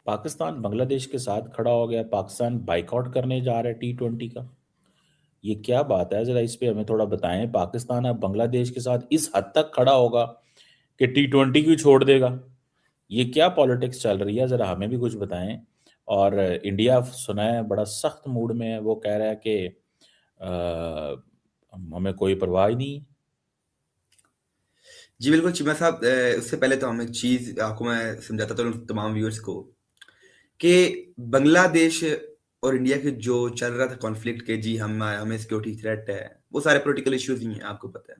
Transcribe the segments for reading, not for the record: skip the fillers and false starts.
पाकिस्तान बांग्लादेश के साथ खड़ा हो गया, पाकिस्तान बाइकआउट करने जा रहा है टी20 का। ये क्या बात है? जरा इस पे हमें थोड़ा बताएं। पाकिस्तान अब बांग्लादेश के साथ इस हद तक खड़ा होगा कि टी20 को ही छोड़ देगा। ये क्या पॉलिटिक्स चल रही है? जरा हमें भी कुछ बताएं। और इंडिया सुना है बड़ा सख्त मूड में है, वो कह रहा है कि हमें कोई परवाह ही नहीं। जी बिल्कुल चिमा साहब, उससे पहले तो हम एक चीज आपको मैं समझाता था तमाम व्यूअर्स को कि बांग्लादेश और इंडिया के जो चल रहा था कॉन्फ्लिक्ट के, जी हम हमें सिक्योरिटी थ्रेट है, वो सारे पॉलिटिकल इश्यूज ही हैं, आपको पता है।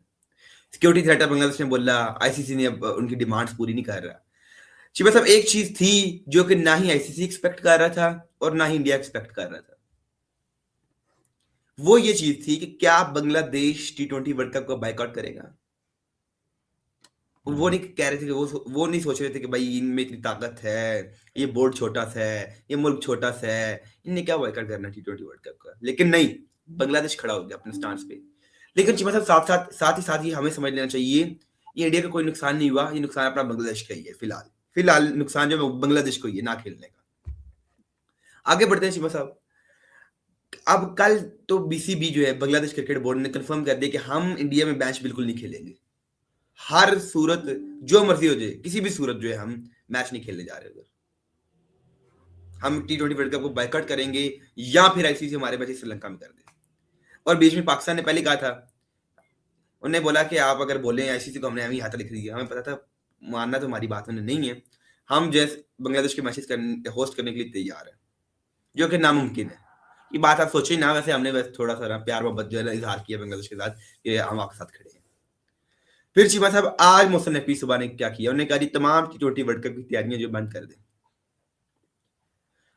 सिक्योरिटी थ्रेट है, बांग्लादेश ने बोला, आईसीसी ने अब उनकी डिमांड्स पूरी नहीं कर रहा। चिमा साहब, एक चीज थी जो कि ना ही आईसीसी एक्सपेक्ट कर रहा था और ना ही इंडिया एक्सपेक्ट कर रहा था। वो ये चीज थी कि क्या बांग्लादेश टी20 वर्ल्ड कप को बाइकआउट करेगा। वो नहीं कह रहे थे कि वो नहीं सोच रहे थे कि भाई इनमें इतनी ताकत है, ये बोर्ड छोटा सा है, ये मुल्क छोटा सा है, इनने क्या बाइकआउट करना टी20 वर्ल्ड कप का। लेकिन नहीं, बांग्लादेश खड़ा हो गया अपने स्टांस पे। लेकिन चिमा साहब, साथ ही हमें समझ लेना चाहिए, ये इंडिया का कोई नुकसान नहीं हुआ, ये नुकसान अपना बांग्लादेश का ही है। फिलहाल फिलहाल नुकसान जो है वो बांग्लादेश को ही है, ना खेलने का। आगे बढ़ते हैं चिमा साहब। अब कल तो बीसीबी जो है, बांग्लादेश क्रिकेट बोर्ड ने कंफर्म कर दिया कि हम इंडिया में मैच बिल्कुल नहीं खेलेंगे। हर सूरत, जो मर्जी हो जाए, किसी भी सूरत जो है हम मैच नहीं खेलने जा रहे उधर। हम टी20 वर्ल्ड कप को बाइकआउट करेंगे या फिर आईसीसी हमारे मैच श्रीलंका में कर दे। और बीच में पाकिस्तान ने पहले कहा था, उन्होंने बोला कि आप अगर बोले आईसीसी को, हमने हमें हाथ लिख दिया, हमें पता था मानना तो हमारी बात उन्हें नहीं है। हम जैसे बांग्लादेश के मैचेस होस्ट करने के लिए तैयार है, जो कि नामुमकिन है। ये बात आप सोचिए ना। वैसे हमने बस थोड़ा सा प्यार मोहब्बत जो है इजहार किया बांग्लादेश के साथ कि हम आपके साथ खड़े हैं। फिर चीमा साहब, आज मोहसिन नकवी सुबह ने क्या किया, उन्होंने कहा जी तमाम टी20 वर्ल्ड कप की तैयारियां जो बंद कर दें,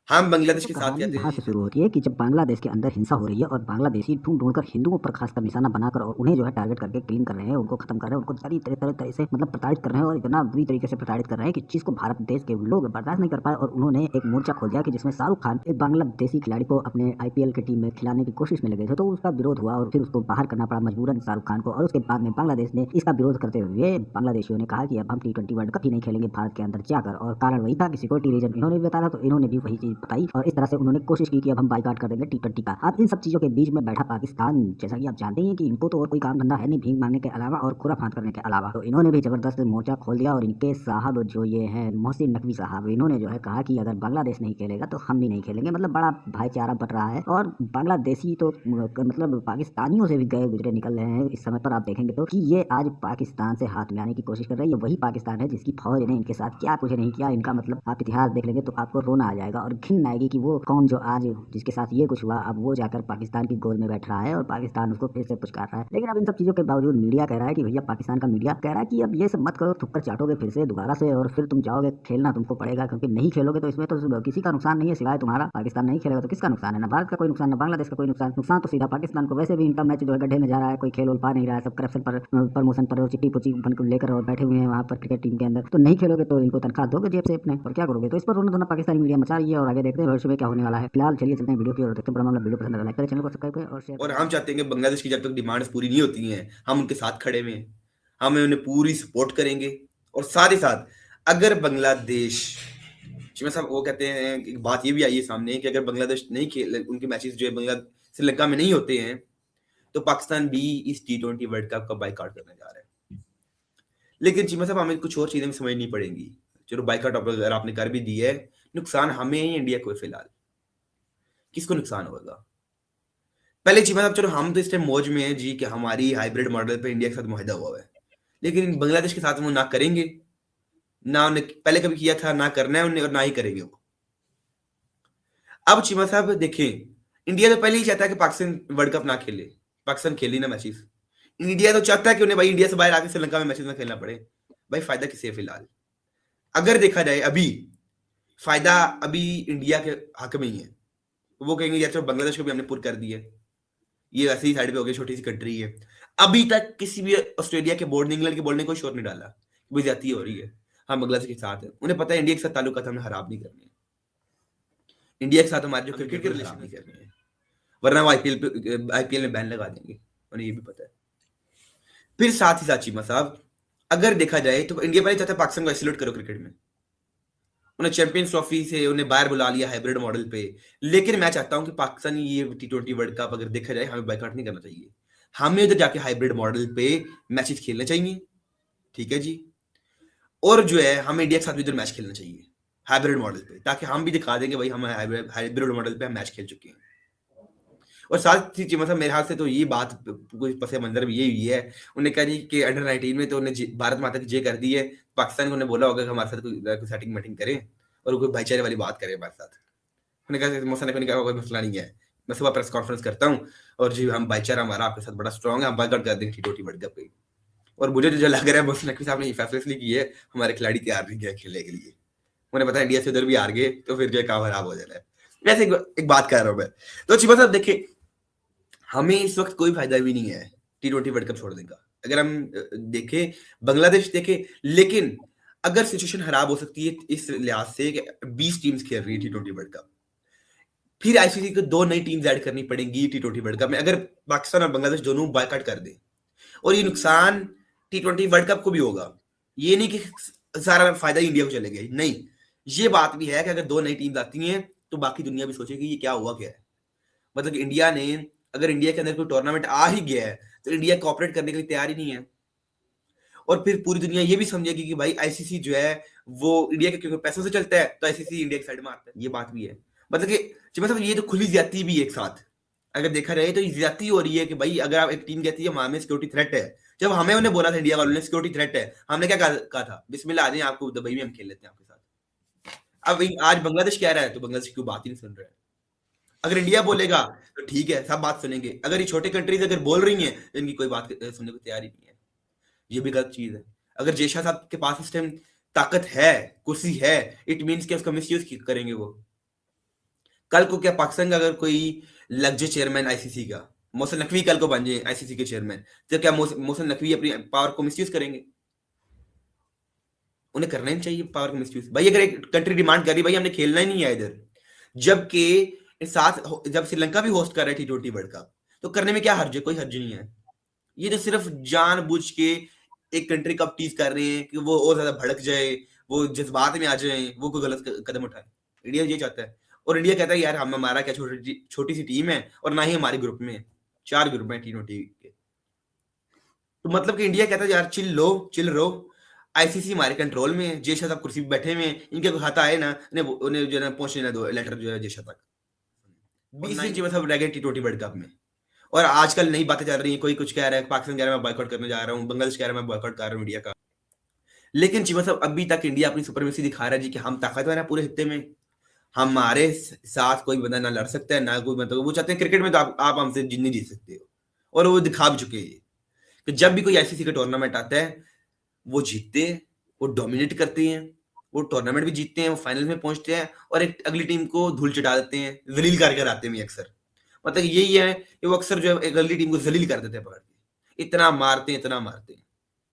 हम बांग्लादेश तो के साथ कहानी कहते यहाँ हैं। से शुरू होती है कि जब बांग्लादेश के अंदर हिंसा हो रही है और बांग्लादेशी ढूंढ ढूंढकर हिंदुओं पर खासकर निशाना बनाकर और उन्हें जो है टारगेट करके क्लीन कर रहे हैं, उनको खत्म कर रहे हैं, उनको सारी तरह से मतलब प्रताड़ित कर रहे हैं और इतना बुरी तरीके से प्रताड़ित कर रहे हैं कि चीज को भारत देश के लोग बर्दाश्त नहीं कर पाए और उन्होंने एक मोर्चा खोल दिया कि जिसमें शाहरुख खान एक बांग्लादेशी खिलाड़ी को अपने आईपीएल की टीम में खिलाने की कोशिश में लगे थे। तो उसका विरोध हुआ और फिर उसको बाहर करना पड़ा मजबूरन शाहरुख खान को। और उसके बाद में बांग्लादेश ने इसका विरोध करते हुए बांग्लादेशियों ने कहा कि अब हम टी20 वर्ल्ड कप ही नहीं खेलेंगे भारत के अंदर जाकर। और कारण वही था कि सिक्योरिटी रीजन इन्होंने भी बताया, तो इन्होंने भी वही चीज बताई और इस तरह से उन्होंने कोशिश की कि अब हम बाइकआउट कर देंगे टी20 का। अब इन सब चीजों के बीच में बैठा पाकिस्तान, जैसा कि आप जानते ही हैं कि इनको तो और कोई काम धंधा है नहीं भीख मांगने के अलावा और खुराफात करने के अलावा, तो इन्होंने भी जबरदस्त मोर्चा खोल दिया। और इनके साहब जो ये हैं मोहसिन नकवी साहब, इन्होंने जो है कहा कि अगर बांग्लादेश नहीं खेलेगा तो हम भी नहीं खेलेंगे। मतलब बड़ा भाईचारा बट रहा है और बांग्लादेशी तो मतलब पाकिस्तानियों से भी गए गुजरे निकल रहे हैं इस समय पर। आप देखेंगे तो कि ये आज पाकिस्तान से हाथ मिलाने की कोशिश कर रही है। वही पाकिस्तान है जिसकी फौज ने इनके साथ क्या कुछ नहीं किया। इनका मतलब आप इतिहास देख लेंगे तो आपको रोना आ जाएगा और घिन आएगी कि वो कौन जो आज जिसके साथ ये कुछ हुआ, अब वो जाकर पाकिस्तान की गोद में बैठ रहा है और पाकिस्तान उसको फिर से पुचकार रहा है। लेकिन अब इन सब चीजों के बावजूद मीडिया कह रहा है कि भैया, पाकिस्तान का मीडिया कह रहा है कि अब ये सब मत करो, थुक्कर चाटोगे फिर से दोबारा से और फिर तुम जाओगे, खेलना तुमको पड़ेगा क्योंकि नहीं खेलोगे तो इसमें तो किसी का नुकसान नहीं है सिवाय तुम्हारा। पाकिस्तान नहीं खेलेगा तो किसका नुकसान है? ना भारत का कोई नुकसान, ना बांग्लादेश का कोई नुकसान। नुकसान तो सीधा पाकिस्तान को। वैसे भी इनका मैच जो है गड्ढे में जा रहा है, कोई खेल उल पा नहीं रहा है, सब करप्शन पर, प्रमोशन पर और चिट्टी पुची बन को लेकर और बैठे हुए हैं वहाँ पर क्रिकेट टीम के अंदर। तो नहीं खेलोगे तो इनको तनख्वाह दोगे जेब से अपने, और क्या करोगे? तो इस पर रोना धोना पाकिस्तानी मीडिया मचा रही है और आगे देखते हैं भविष्य में क्या होने वाला है। फिलहाल चलिए चलते हैं वीडियो की ओर, देखते हैं बड़ा मामला। वीडियो पसंद आया लाइक करें, चैनल को सब्सक्राइब करें और शेयर और करें। हम चाहते हैं कि बांग्लादेश की जब तक डिमांड्स पूरी नहीं होती हैं, हम उनके साथ खड़े हुए हैं, हम उन्हें पूरी सपोर्ट करेंगे। और साथ ही साथ अगर बांग्लादेश, जिसमें साहब वो कहते हैं, एक बात ये भी आई है सामने कि अगर बांग्लादेश नहीं खेल, उनके मैचेस जो है बांग्लादेश श्रीलंका में नहीं होते हैं, तो पाकिस्तान भी इस टी20 वर्ल्ड कप का बाइकआउट करने जा रहा है। लेकिन चीमा साहब, हमें कुछ और चीजें भी समझनी पड़ेंगी। चलो बाइकआउट अगर आपने कर भी दी है, नुकसान हमें ही इंडिया को है फिलहाल। किसको नुकसान होगा? पहले चीमा साहब, चलो हम तो इस टाइम मौज में है जी कि हमारी हाइब्रिड मॉडल पे इंडिया के साथ मुआहदा हुआ है, लेकिन बांग्लादेश के साथ वो ना करेंगे, ना उन्हें पहले कभी किया था, ना करना है उन्हें और ना ही करेंगे वो। अब चीमा साहब देखें, इंडिया तो पहले ही चाहता है कि पाकिस्तान वर्ल्ड कप ना खेले, पाकिस्तान खेली ना मैचेस। इंडिया तो चाहता है कि उन्हें भाई इंडिया से बाहर आके श्रीलंका में मैचेस ना खेलना पड़े। भाई फायदा किसे है फिलहाल? अगर देखा जाए अभी, फायदा अभी इंडिया के हक में ही है। वो कहेंगे यार चलो बांग्लादेश को भी हमने पुर कर दिया, ये वैसे ही साइड पे हो गई, छोटी सी कंट्री है। अभी तक किसी भी ऑस्ट्रेलिया के बोर्ड ने, इंग्लैंड के बोर्ड ने कोई शोर नहीं डाला कि ज्यादती हो रही है। हाँ, बांग्लादेश के साथ है, उन्हें पता है इंडिया के साथ ताल्लुकात हमने खराब नहीं करने, इंडिया के साथ हमारे जो क्रिकेट के रिलेशन नहीं करने हैं, वरना वो आईपीएल में बैन लगा देंगे, उन्हें ये भी पता है। फिर साथ ही साथ चीमा साहब, अगर देखा जाए तो इंडिया पहले चाहता है पाकिस्तान को आइसोलेट करो क्रिकेट में, उन्हें चैंपियंस ट्रॉफी से उन्हें बाहर बुला लिया हाइब्रिड मॉडल पे। लेकिन मैं चाहता हूं कि पाकिस्तान ये T20 वर्ल्ड कप अगर देखा जाए, हमें बायकॉट नहीं करना चाहिए। हमें उधर जाके हाइब्रिड मॉडल पे मैचेस खेलने चाहिए, ठीक है जी। और जो है हमें इंडिया के साथ भी उधर मैच खेलना चाहिए हाइब्रिड मॉडल पे, ताकि हम भी दिखा देंगे भाई हम हाइब्रिड मॉडल पे हम मैच खेल चुके हैं। और साथ ही मतलब मेरे हाथ से तो ये बात कोई पसे मंजर भी यही हुई है, उन्हें कहा जी कि अंडर 19 में तो उन्हें भारत माता की जय कर दी है, पाकिस्तान को उन्हें बोला होगा कि हमारे साथ कोई सेटिंग मीटिंग करें और कोई भाईचारे वाली बात करें हमारे साथ। उन्हें कहा मौसम ने कहा कोई मसला नहीं है, मैं सुबह प्रेस कॉन्फ्रेंस करता हूँ और जी हम भाईचारा हमारा आपके साथ बड़ा स्ट्रॉन्ग है, हम बाइकआउट कर देंगे T20 वर्ल्ड कप पे। और मुझे जो लग रहा है मौसम नकवी साहब ने ये फैसला इसलिए की है, हमारे खिलाड़ी तैयार नहीं किया खेलने के लिए। उन्हें पता है इंडिया से उधर भी हार गए तो फिर जो है काम खराब हो जाना है। वैसे एक बात कर रहा हूँ मैं तो चिमा साहब देखिए, हमें इस वक्त कोई फायदा भी नहीं है T20 वर्ल्ड कप छोड़ने का। अगर हम देखें, बांग्लादेश देखें, लेकिन अगर सिचुएशन खराब हो सकती है इस लिहाज से कि 20 टीम्स खेल रही है T20 वर्ल्ड कप, फिर आईसीसी को 2 नई टीम्स ऐड करनी पड़ेंगी T20 वर्ल्ड कप में, अगर पाकिस्तान और बांग्लादेश दोनों बायकॉट कर दे। और ये नुकसान T20 वर्ल्ड कप को भी होगा, ये नहीं कि सारा फायदा इंडिया को चले गया, नहीं। ये बात भी है कि अगर 2 नई टीम्स आती हैं तो बाकी दुनिया भी सोचेगी ये क्या हुआ क्या है। मतलब इंडिया ने, अगर इंडिया के अंदर कोई टूर्नामेंट आ ही गया है तो इंडिया कोऑपरेट करने के लिए तैयार ही नहीं है। और फिर पूरी दुनिया ये भी समझेगी कि भाई आईसीसी जो है वो इंडिया के क्योंकि पैसों से चलता है तो आईसीसी इंडिया की साइड मारता है, ये बात भी है। मतलब कि मतलब ये तो खुली ज्यादती भी एक साथ अगर देखा जाए तो ज्यादती हो रही है कि भाई अगर आप एक टीम कहती है हमें सिक्योरिटी थ्रेट है, जब हमें उन्हें बोला था इंडिया वालों ने सिक्योरिटी थ्रेट है, हमने क्या कहा था, बिस्मिल्लाह आ जाइए आपको दुबई में हम खेल लेते हैं आपके साथ। अब आज बांग्लादेश कह रहा है तो बांग्लादेश की बात ही नहीं सुन रहा है। अगर इंडिया बोलेगा तो ठीक है सब बात सुनेंगे, अगर ये छोटी कंट्रीज अगर बोल रही हैं तो इनकी कोई बात सुनने को तैयार ही नहीं है। ये भी गलत चीज है। अगर जयशाह साहब के पास इस टाइम ताकत है, कुर्सी है, इट मींस कि उसका मिसयूज करेंगे वो। कल को क्या पाकिस्तान का अगर कोई लग जाए चेयरमैन आईसीसी का, मोहसिन नकवी कल को बन जाए आईसीसी के चेयरमैन, तो क्या मोहसिन नकवी अपनी पावर को मिसयूज करेंगे? उन्हें करना ही चाहिए पावर को मिसयूज। भाई अगर एक कंट्री डिमांड कर रही भाई हमने खेलना ही नहीं है इधर, जबकि साथ जब श्रीलंका भी होस्ट कर रहा है T20 वर्ल्ड कप, तो करने में क्या हर्ज है? कोई हर्ज नहीं है। ये तो सिर्फ जानबूझ के एक कंट्री को टीज कर रहे हैं कि वो और ज्यादा भड़क जाए, वो जज्बात में आ जाए, वो कोई गलत कदम उठाए। इंडिया ये चाहता है, और इंडिया कहता है यार हम हमारा क्या छोटी सी टीम है और ना ही हमारे ग्रुप में 4 ग्रुप है T20 के। तो मतलब कि इंडिया कहता है यार चिल रहो, आईसीसी हमारे कंट्रोल में है, जयशाह साहब कुर्सी पे बैठे हुए हैं, इनके कोई खाता आए ना उन्हें जो है पहुंचने ना दो लेटर जो है जयशाह तक। 20 इंच मतलब रह गए T20 वर्ल्ड कप में। और आजकल नई बातें चल रही हैं, कोई कुछ कह रहा है, पाकिस्तान कह रहा है मैं बॉयकॉट करने जा रहा हूँ, बांग्लादेश कह रहा है मैं बॉयकॉट कर रहा हूँ इंडिया का। लेकिन जी मतलब अभी तक इंडिया अपनी सुपरमेसी दिखा रहा है जी कि हम ताकतवर है पूरे हिस्से में, हमारे साथ कोई बंदा ना लड़ सकता है ना कोई, मतलब वो चाहते हैं क्रिकेट में तो आप हमसे नहीं जीत सकते हो, और वो दिखा भी चुके हैं कि जब भी कोई आईसीसी का टूर्नामेंट आता है वो जीतते हैं, वो डोमिनेट करते हैं, वो टूर्नामेंट भी जीतते हैं, वो फाइनल में पहुंचते हैं और एक अगली टीम को धूल चटा देते हैं, जलील करके आते हैं अक्सर। मतलब यही है कि वो अक्सर जो है एक अगली टीम को जलील कर देते हैं, पकड़ के इतना मारते हैं।